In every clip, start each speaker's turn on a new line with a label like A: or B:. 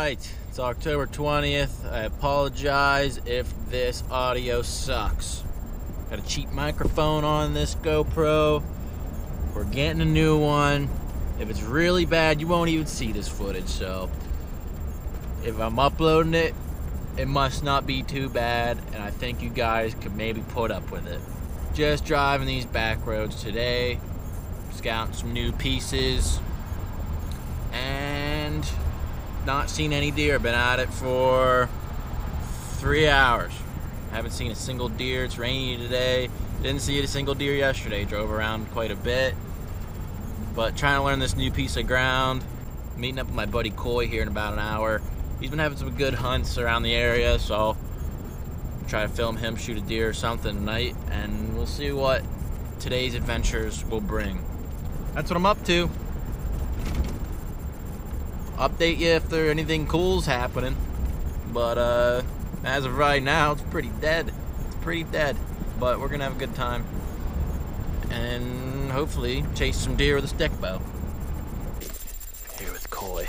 A: Alright, it's October 20th. I apologize if this audio sucks. Got a cheap microphone on this GoPro. We're getting a new one. If it's really bad, you won't even see this footage, so if I'm uploading it, it must not be too bad, and I think you guys could maybe put up with it. Just driving these back roads today, scouting some new pieces, and not seen any deer. Been at it for 3 hours. Haven't seen a single deer. It's rainy today. Didn't see a single deer yesterday. Drove around quite a bit. But trying to learn this new piece of ground. Meeting up with my buddy Coy here in about an hour. He's been having some good hunts around the area, so I'll try to film him shoot a deer or something tonight, and we'll see what today's adventures will bring. That's what I'm up to. Update you if there anything cool's happening, but as of right now, it's pretty dead. It's pretty dead, but we're gonna have a good time and hopefully chase some deer with a stick bow. Here with Coy.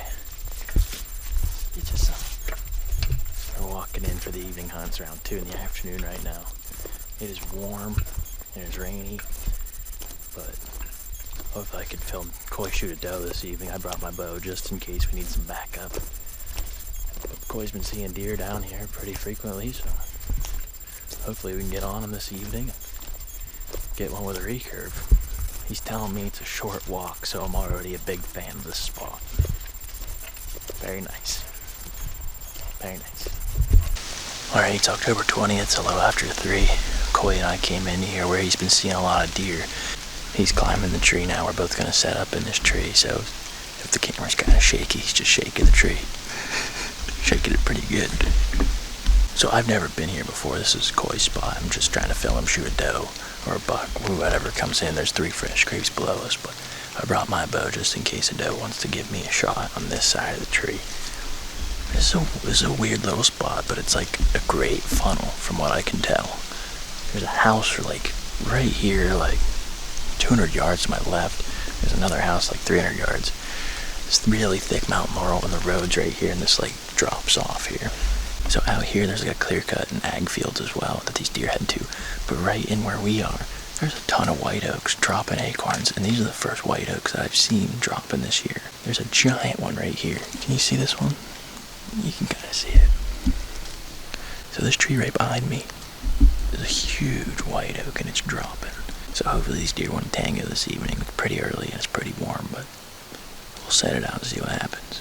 A: We're walking in for the evening hunts around 2 in the afternoon right now. It is warm and it's rainy, but hopefully I could film Coy shoot a doe this evening. I brought my bow just in case we need some backup. But Coy's been seeing deer down here pretty frequently, so hopefully we can get on him this evening and get one with a recurve. He's telling me it's a short walk, so I'm already a big fan of this spot. Very nice. Very nice. Alright, it's October 20th, it's a little after 3. Coy and I came in here where he's been seeing a lot of deer. He's climbing the tree now. We're both going to set up in this tree, so if the camera's kind of shaky, he's just shaking the tree. Shaking it pretty good. So I've never been here before. This is Coy's spot. I'm just trying to film him shoot a doe or a buck, whatever comes in. There's 3 fresh creeks below us, but I brought my bow just in case a doe wants to give me a shot on this side of the tree. This is a weird little spot, but it's like a great funnel from what I can tell. There's a house like right here, like 200 yards to my left. There's another house like 300 yards. This really thick mountain laurel, and the road's right here, and this like drops off here. So out here there's like a clear cut and ag fields as well that these deer head to. But right in where we are, there's a ton of white oaks dropping acorns, and these are the first white oaks that I've seen dropping this year. There's a giant one right here. Can you see this one? You can kind of see it. So this tree right behind me is a huge white oak, and it's dropping. So hopefully these deer won't tango this evening. It's pretty early and it's pretty warm, but we'll set it out and see what happens.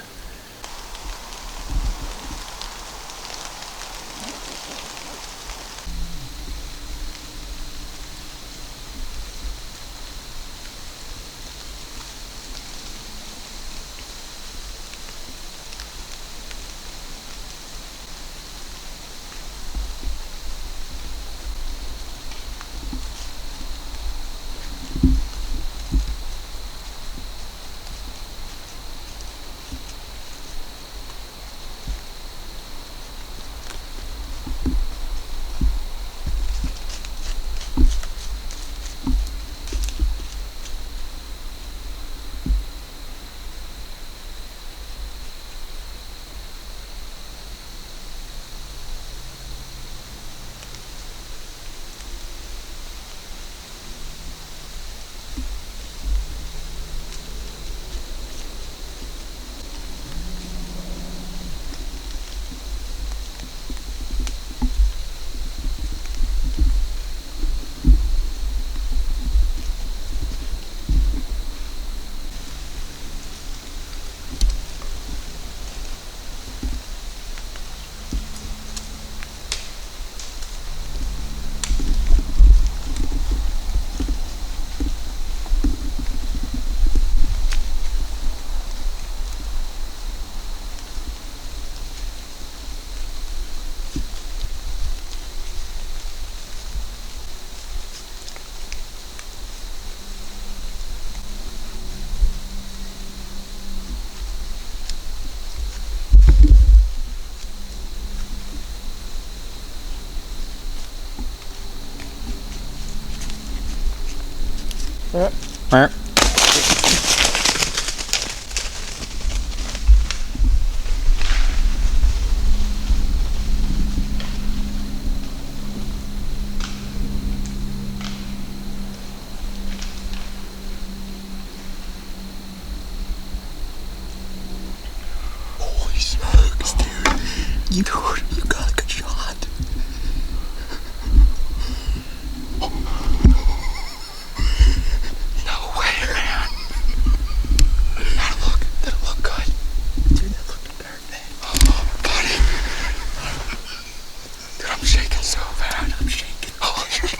A: You got a good shot. No way, man. That'll look good. Dude, that looked perfect. Oh, buddy. Dude, I'm shaking so bad. I'm shaking. Holy shit.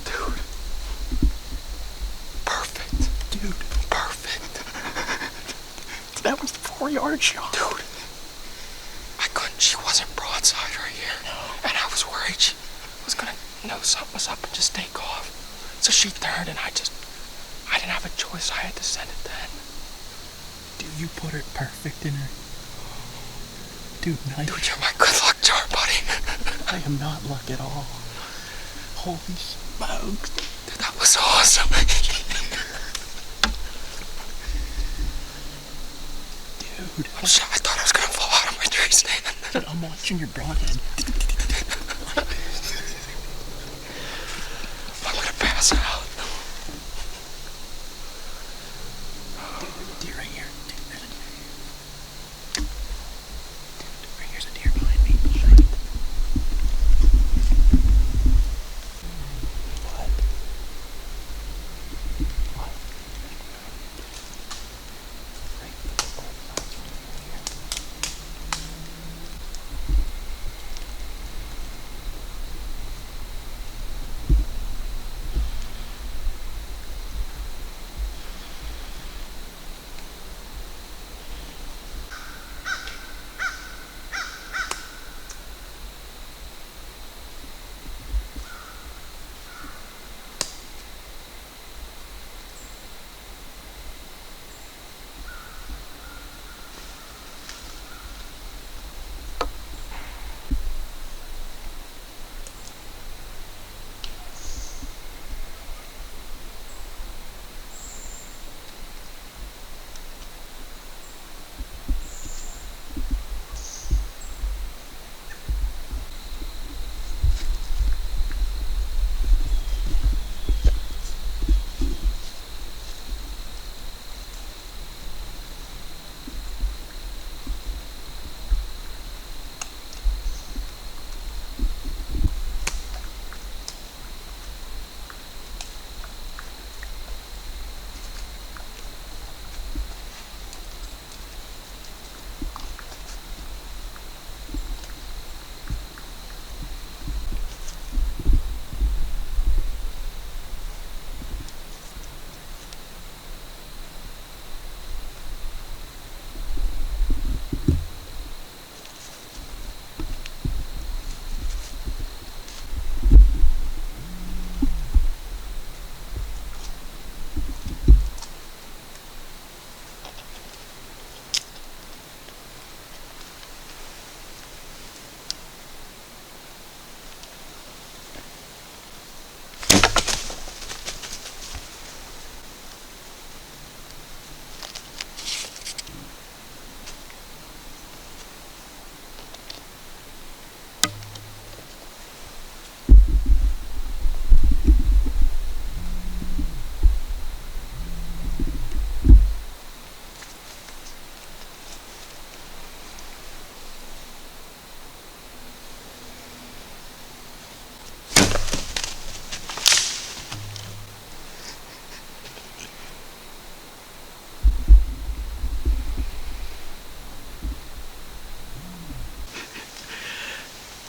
A: Dude. Perfect. Dude. Perfect. That was the 4-yard shot. Dude. She wasn't broadside right here. No. And I was worried she was gonna know something was up and just take off. So she turned and I didn't have a choice. I had to send it then. Dude, you put it perfect in her. Dude, nice. Dude, you're my good luck charm, buddy. I am not luck at all. Holy smokes. Dude, that was awesome. Dude. Oh, shit, I thought I was gonna fall out of my tree stand. Dude, I'm watching your broadhead. I'm gonna pass out. Dude, deer right here. Dude, there's a deer. Dude, right here's a deer behind me. What? What?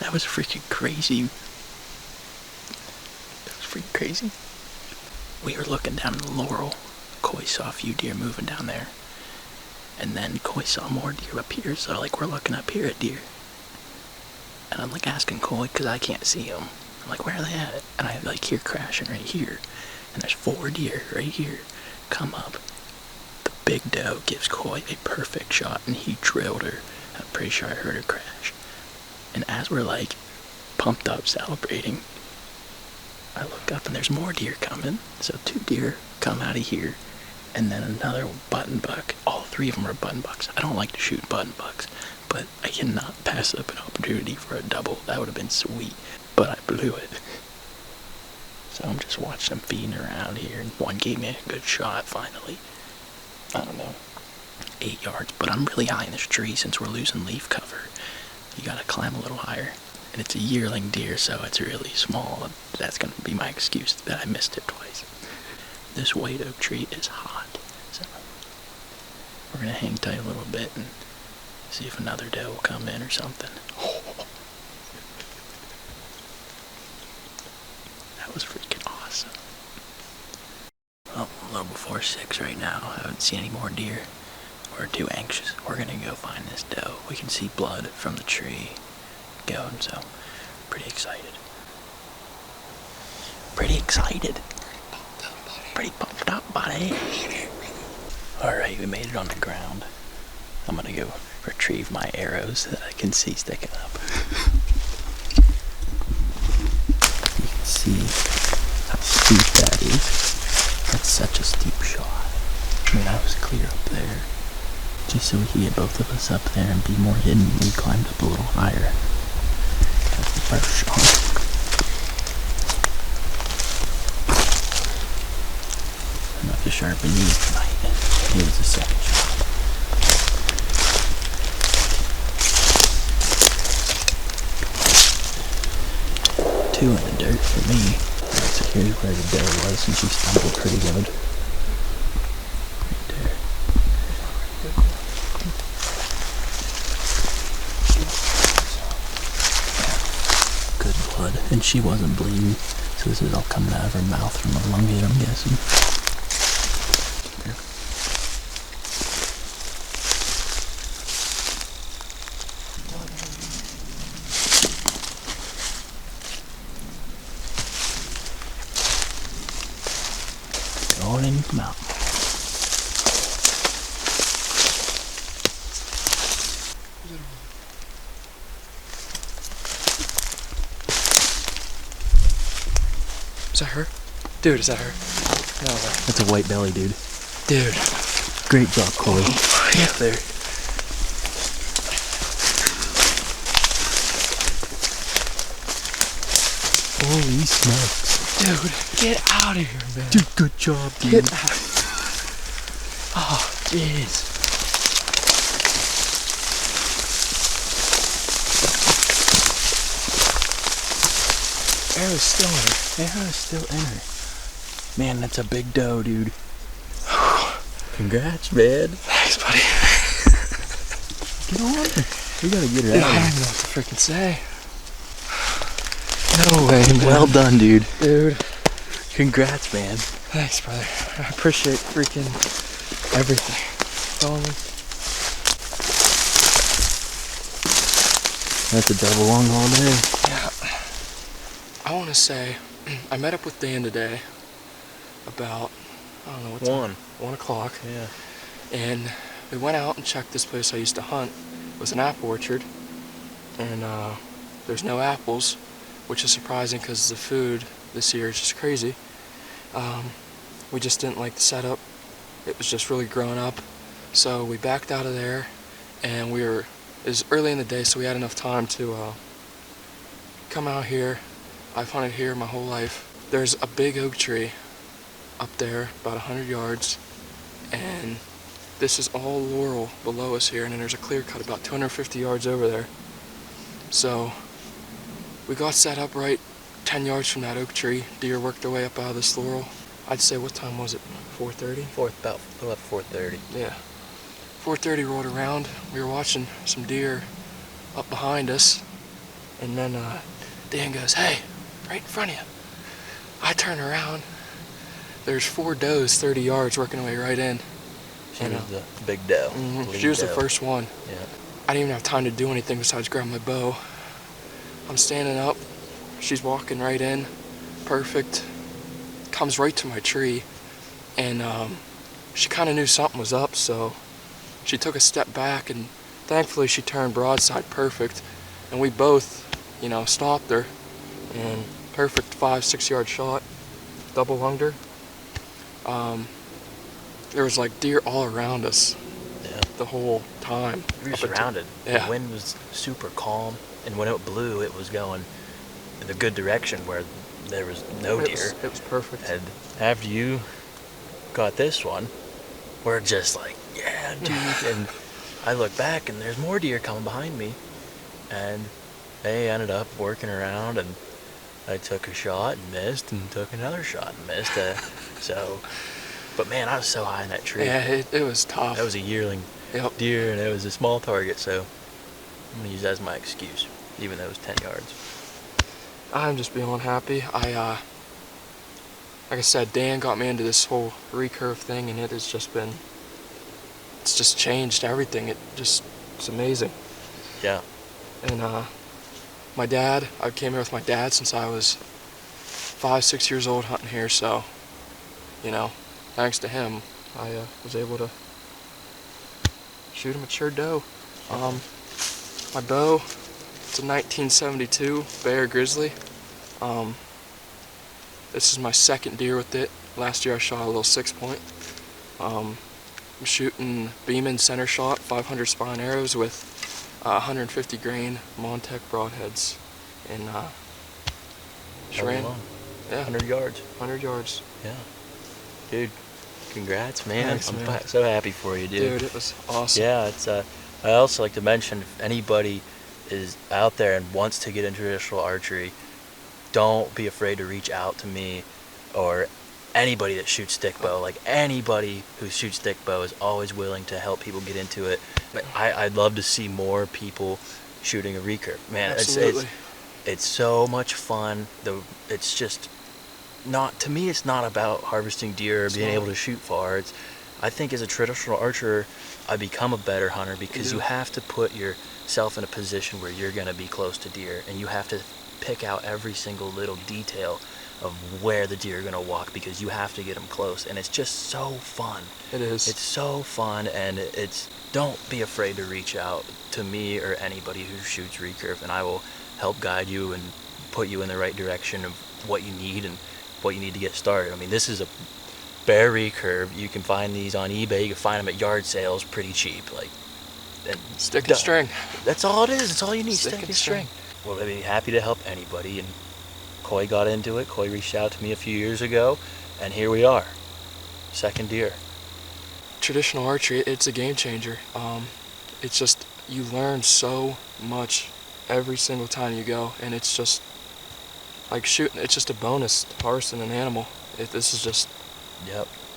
A: That was freaking crazy. That was freaking crazy. We were looking down in the Laurel. Coy saw a few deer moving down there. And then Coy saw more deer up here, so like we're looking up here at deer. And I'm like asking Coy, because I can't see them. I'm like, where are they at? And I like hear crashing right here. And there's 4 deer right here. Come up. The big doe gives Coy a perfect shot, and he drilled her. I'm pretty sure I heard her crash. And as we're like pumped up celebrating, I look up and there's more deer coming. So 2 deer come out of here, and then another button buck. All 3 of them are button bucks. I don't like to shoot button bucks, but I cannot pass up an opportunity for a double. That would have been sweet, but I blew it. So I'm just watching them feeding around here, and one gave me a good shot finally. I don't know. 8 yards, but I'm really high in this tree since we're losing leaf cover. You gotta climb a little higher. And it's a yearling deer, so it's really small. That's gonna be my excuse that I missed it twice. This white oak tree is hot, so we're gonna hang tight a little bit and see if another doe will come in or something. That was freaking awesome. Well, a little before 6 right now. I haven't seen any more deer. We're too anxious. We're gonna go find this doe. We can see blood from the tree going, so pretty excited. Pretty excited. Pretty pumped up, buddy. Alright, we made it on the ground. I'm gonna go retrieve my arrows that I can see sticking up. You can see how steep that is. That's such a steep shot. I mean, I was clear up there. Just so we could get both of us up there and be more hidden, we climbed up a little higher. That's the first shot. Enough to sharpen you tonight. Here's the second shot. Two in the dirt for me. Alright, so here's where the doe was, and she stumbled pretty good. Right there. Good blood. And she wasn't bleeding, so this is all coming out of her mouth from a lung hit, I'm guessing. Going into the mountain.
B: Is that her? Dude, is that her? No,
A: That's a white belly, dude.
B: dude.
A: Great job, Coy.
B: Yeah, there.
A: Holy smokes.
B: Dude, get out of here, man.
A: Dude, good job, dude.
B: Get out. Oh, jeez.
A: Arrow's still in her. Arrow's still in her. Man, that's a big doe, dude. Congrats, man.
B: Thanks, buddy.
A: Get on her. We gotta get her
B: Dude,
A: out
B: I
A: of
B: don't
A: here.
B: even know what to freaking say. No way, man.
A: Well done, dude.
B: Dude.
A: Congrats, man.
B: Thanks, brother. I appreciate freaking everything. Telling me.
A: That's a double long haul day.
B: Yeah. I want to say, I met up with Dan today about, I don't know what time. 1 o'clock.
A: Yeah.
B: And we went out and checked this place I used to hunt. It was an apple orchard. And there's no apples, which is surprising because the food this year is just crazy. We just didn't like the setup. It was just really growing up. So we backed out of there, and it was early in the day, so we had enough time to come out here. I've hunted here my whole life. There's a big oak tree up there, about 100 yards, and this is all laurel below us here, and then there's a clear cut about 250 yards over there. So we got set up right 10 yards from that oak tree. Deer worked their way up out of this laurel. I'd say, what time was it? 4:30?
A: About 4:30.
B: Yeah. 4:30 rolled around. We were watching some deer up behind us, and then Dan goes, "Hey, right in front of you." I turn around. There's 4 does 30 yards working their way right in.
A: She was the big doe.
B: She was the first one.
A: Yeah.
B: I didn't even have time to do anything besides grab my bow. I'm standing up. She's walking right in. Perfect. Comes right to my tree. And she kind of knew something was up, so she took a step back, and thankfully she turned broadside perfect. And we both, stopped her. And perfect 5-6 yard shot. Double lunged her. There was like deer all around us.
A: Yeah.
B: The whole time.
A: We were surrounded.
B: Yeah.
A: The wind was super calm, and when it blew, it was going in the good direction where there was no deer.
B: It was perfect.
A: And after you got this one, we're just like, yeah, dude. And I look back and there's more deer coming behind me, and they ended up working around, and I took a shot and missed, and took another shot and missed. But man, I was so high in that tree.
B: Yeah, it was tough.
A: That was a yearling deer, and it was a small target, so I'm gonna use that as my excuse, even though it was 10 yards.
B: I'm just beyond happy. Like I said, Dan got me into this whole recurve thing, and it's just changed everything. It's amazing.
A: Yeah.
B: And my dad, I came here with my dad since I was 5, 6 years old hunting here, so, you know, thanks to him, I was able to shoot a mature doe. My bow, it's a 1972 Bear Grizzly. This is my second deer with it. Last year I shot a little 6-point. I'm shooting Beman Centershot 500 spine arrows with 150 grain Montec Broadheads in Sharon. Yeah,
A: 100 yards.
B: 100 yards.
A: Yeah. Dude, congrats, man.
B: Thanks,
A: I'm
B: man.
A: so happy for you, dude.
B: Dude, it was awesome.
A: Yeah, it's I also like to mention, if anybody is out there and wants to get into traditional archery, don't be afraid to reach out to me or anybody that shoots stick bow. Like, anybody who shoots stick bow is always willing to help people get into it. I'd love to see more people shooting a recurve. Man,
B: Absolutely.
A: it's so much fun. It's just not, to me, it's not about harvesting deer or being able to shoot far. I think as a traditional archer, I become a better hunter because you have to put yourself in a position where you're going to be close to deer, and you have to pick out every single little detail of where the deer are going to walk, because you have to get them close, and it's just so fun.
B: It is.
A: It's so fun, and don't be afraid to reach out to me or anybody who shoots recurve, and I will help guide you and put you in the right direction of what you need and what you need to get started. I mean, this is a Bear recurve. You can find these on eBay. You can find them at yard sales pretty cheap. Like,
B: stick and string.
A: That's all it is. That's all you need.
B: Stick and string.
A: Well, I'd be happy to help anybody. And Coy got into it. Coy reached out to me a few years ago, and here we are. Second deer.
B: Traditional archery, it's a game changer. It's just, you learn so much every single time you go, and it's just like shooting. It's just a bonus harvesting an animal. This is just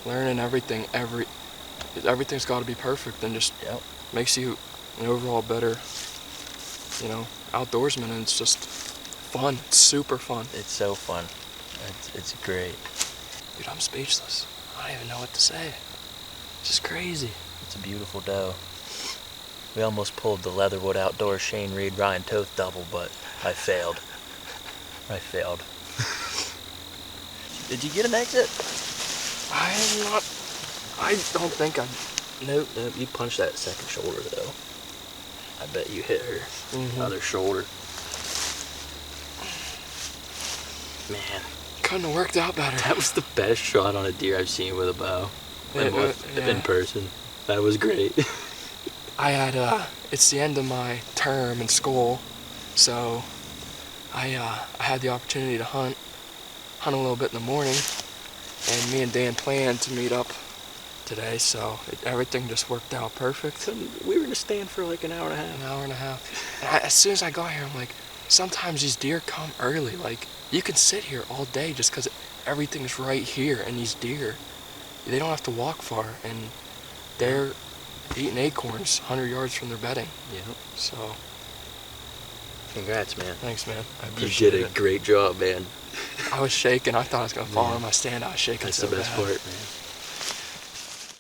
B: learning everything. Everything's got to be perfect, and just makes you an overall better, outdoorsman, and it's just fun. It's super fun.
A: It's so fun. It's great.
B: Dude, I'm speechless. I don't even know what to say. It's just crazy.
A: It's a beautiful doe. We almost pulled the Leatherwood Outdoors Shane Reed Ryan Toth double, but I failed. Did you get an exit?
B: I don't think I...
A: Nope, you punched that second shoulder, though. I bet you hit her other shoulder. Man.
B: Couldn't have worked out better.
A: That was the best shot on a deer I've seen with a bow. In person. That was great.
B: I had, it's the end of my term in school, so I had the opportunity to hunt a little bit in the morning, and me and Dan planned to meet up today, so everything just worked out perfect.
A: We were in a stand for like an hour and a half.
B: An hour and a half. And as soon as I got here, I'm like, sometimes these deer come early. Like, you can sit here all day just because everything's right here, and these deer, they don't have to walk far, and they're eating acorns 100 yards from their bedding.
A: Yep.
B: So.
A: Congrats, man.
B: Thanks, man. I appreciate it.
A: You did a great job, man.
B: I was shaking. I thought I was going to fall on my stand. I was shaking so bad.
A: That's the best part, man.